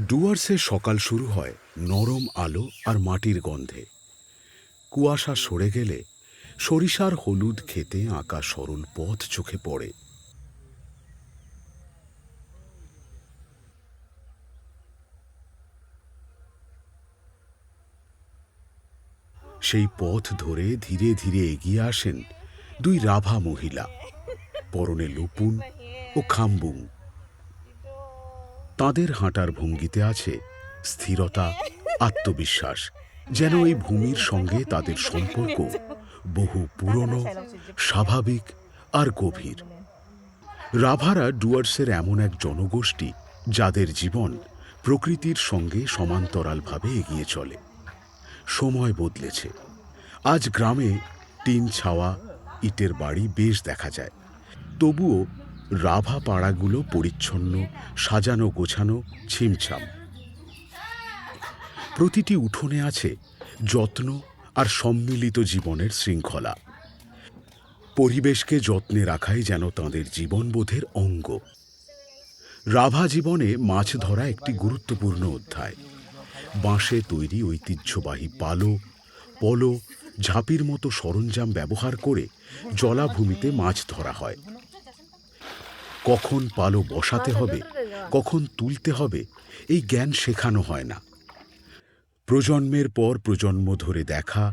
ডুয়ার্সে সকাল শুরু হয় নরম আলো আর মাটির গন্ধে। কুয়াশা সরে গেলে সরিষার হলুদ খেতে আঁকা সরল পথ চোখে পড়ে। সেই পথ ধরে ধীরে ধীরে এগিয়ে আসেন দুই রাভা মহিলা, পরনে লুপুন ও খাম্বুং। তাদের হাঁটার ভঙ্গিতে আছে স্থিরতা, আত্মবিশ্বাস, যেন এই ভূমির সঙ্গে তাদের সম্পর্ক বহু পুরনো, স্বাভাবিক আর গভীর। রাভারা ডুয়ার্সের এমন এক জনগোষ্ঠী যাদের জীবন প্রকৃতির সঙ্গে সমান্তরালভাবে এগিয়ে চলে। সময় বদলেছে, আজ গ্রামে টিন ছাওয়া ইটের বাড়ি বেশ দেখা যায়, তবুও রাভা পাড়াগুলো পরিচ্ছন্ন, সাজানো গোছানো, ছিমছাম। প্রতিটি উঠোনে আছে যত্ন আর সম্মিলিত জীবনের শৃঙ্খলা। পরিবেশকে যত্নে রাখাই যেন তাঁদের জীবনবোধের অঙ্গ। রাভা জীবনে মাছ ধরা একটি গুরুত্বপূর্ণ অধ্যায়। বাঁশে তৈরি ঐতিহ্যবাহী পালো, পলো, ঝাঁপির মতো সরঞ্জাম ব্যবহার করে জলাভূমিতে মাছ ধরা হয়। কখন পালো বসাতে হবে, কখন তুলতে হবে, এই জ্ঞান শেখানো হয় না। প্রজন্মের পর প্রজন্ম ধরে দেখা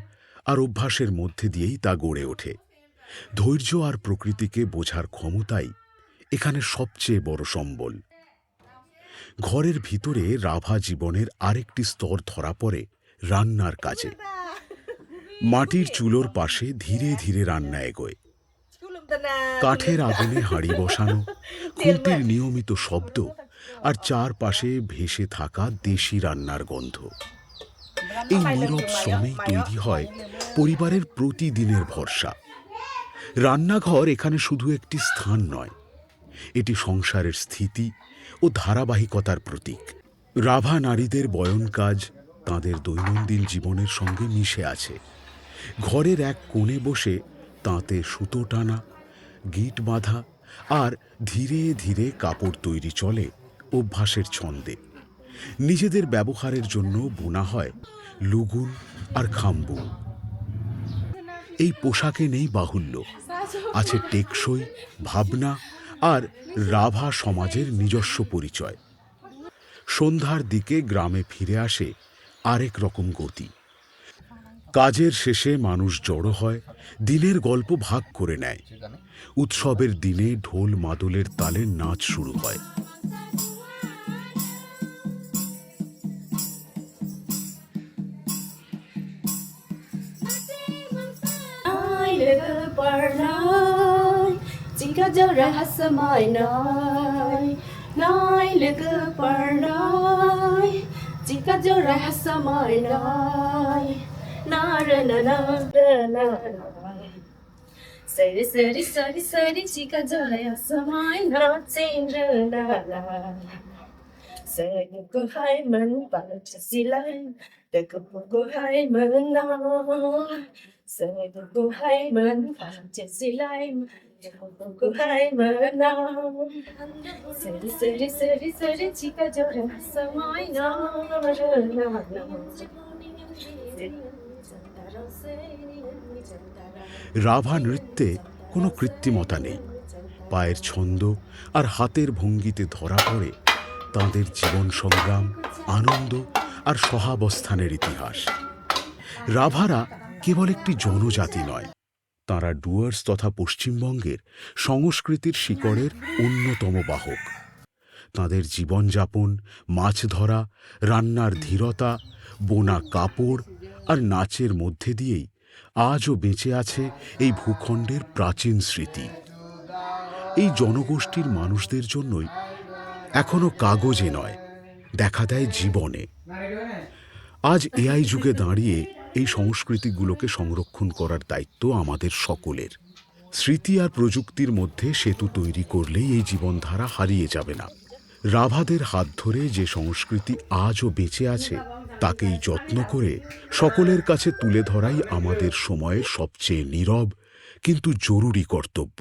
আর অভ্যাসের মধ্যে দিয়েই তা গড়ে ওঠে। ধৈর্য আর প্রকৃতিকে বোঝার ক্ষমতাই এখানে সবচেয়ে বড় সম্বল। ঘরের ভিতরে রাভা জীবনের আরেকটি স্তর ধরা পড়ে রান্নার কাজে। মাটির চুলোর পাশে ধীরে ধীরে রান্না এগোয়। কাঠের আগুনে হাঁড়ি বসানো, খুন্তির নিয়মিত শব্দ আর চারপাশে ভেসে থাকা দেশি রান্নার গন্ধ। এই নীরব শ্রমেই তৈরি হয় পরিবারের প্রতিদিনের ভরসা। রান্নাঘর এখানে শুধু একটি স্থান নয়, এটি সংসারের স্থিতি ও ধারাবাহিকতার প্রতীক। রাভা নারীদের বয়ন কাজ তাঁদের দৈনন্দিন জীবনের সঙ্গে মিশে আছে। ঘরের এক কোণে বসে তাঁতে সুতো টানা, গিট বাঁধা আর ধীরে ধীরে কাপড় তৈরি চলে অভ্যাসের ছন্দে। নিজেদের ব্যবহারের জন্য বোনা হয় লুগুন আর খাম্বু। এই পোশাকে নেই বাহুল্য, আছে টেকসই ভাবনা আর রাভা সমাজের নিজস্ব পরিচয়। সন্ধ্যার দিকে গ্রামে ফিরে আসে আরেক রকম গতি। কাজের শেষে মানুষ জড়ো হয়, দিনের গল্প ভাগ করে নেয়। উৎসবের দিনে ঢোল মাদলের তালে নাচ শুরু হয়। Sari sari sari sari chica jolaya samay naachin la la. Sari ko hai man palat silay, teko ko hai man na. Sari ko hai man palat silay, teko ko hai man na. Sari sari sari sari chica jolaya samay na la la. Rabha নৃত্যে কোনো কৃত্রিমতা নেই। পায়ের ছন্দ আর হাতের ভঙ্গিতে ধরা পড়ে তাঁদের জীবন সংগ্রাম, আনন্দ আর সহাবস্থানের ইতিহাস। রাভারা কেবল একটি জনজাতি নয়, তাঁরা ডুয়ার্স তথা পশ্চিমবঙ্গের সংস্কৃতির শিকড়ের অন্যতম বাহক। তাঁদের জীবনযাপন, মাছ ধরা, রান্নার ধীরতা, বোনা কাপড় আর নাচের মধ্যে দিয়েই আজও বেঁচে আছে এই ভূখণ্ডের প্রাচীন স্মৃতি। এই জনগোষ্ঠীর মানুষদের জন্যই এখনো কাগজে নয়, দেখা দেয় জীবনে। আজ এআই যুগে দাঁড়িয়ে এই সংস্কৃতিগুলোকে সংরক্ষণ করার দায়িত্ব আমাদের সকলের। স্মৃতি আর প্রযুক্তির মধ্যে সেতু তৈরি করলেই এই জীবনধারা হারিয়ে যাবে না। রাভাদের হাত ধরে যে সংস্কৃতি আজও বেঁচে আছে, তাকেই যত্ন করে সকলের কাছে তুলে ধরাই আমাদের সময়ের সবচেয়ে নীরব কিন্তু জরুরি কর্তব্য।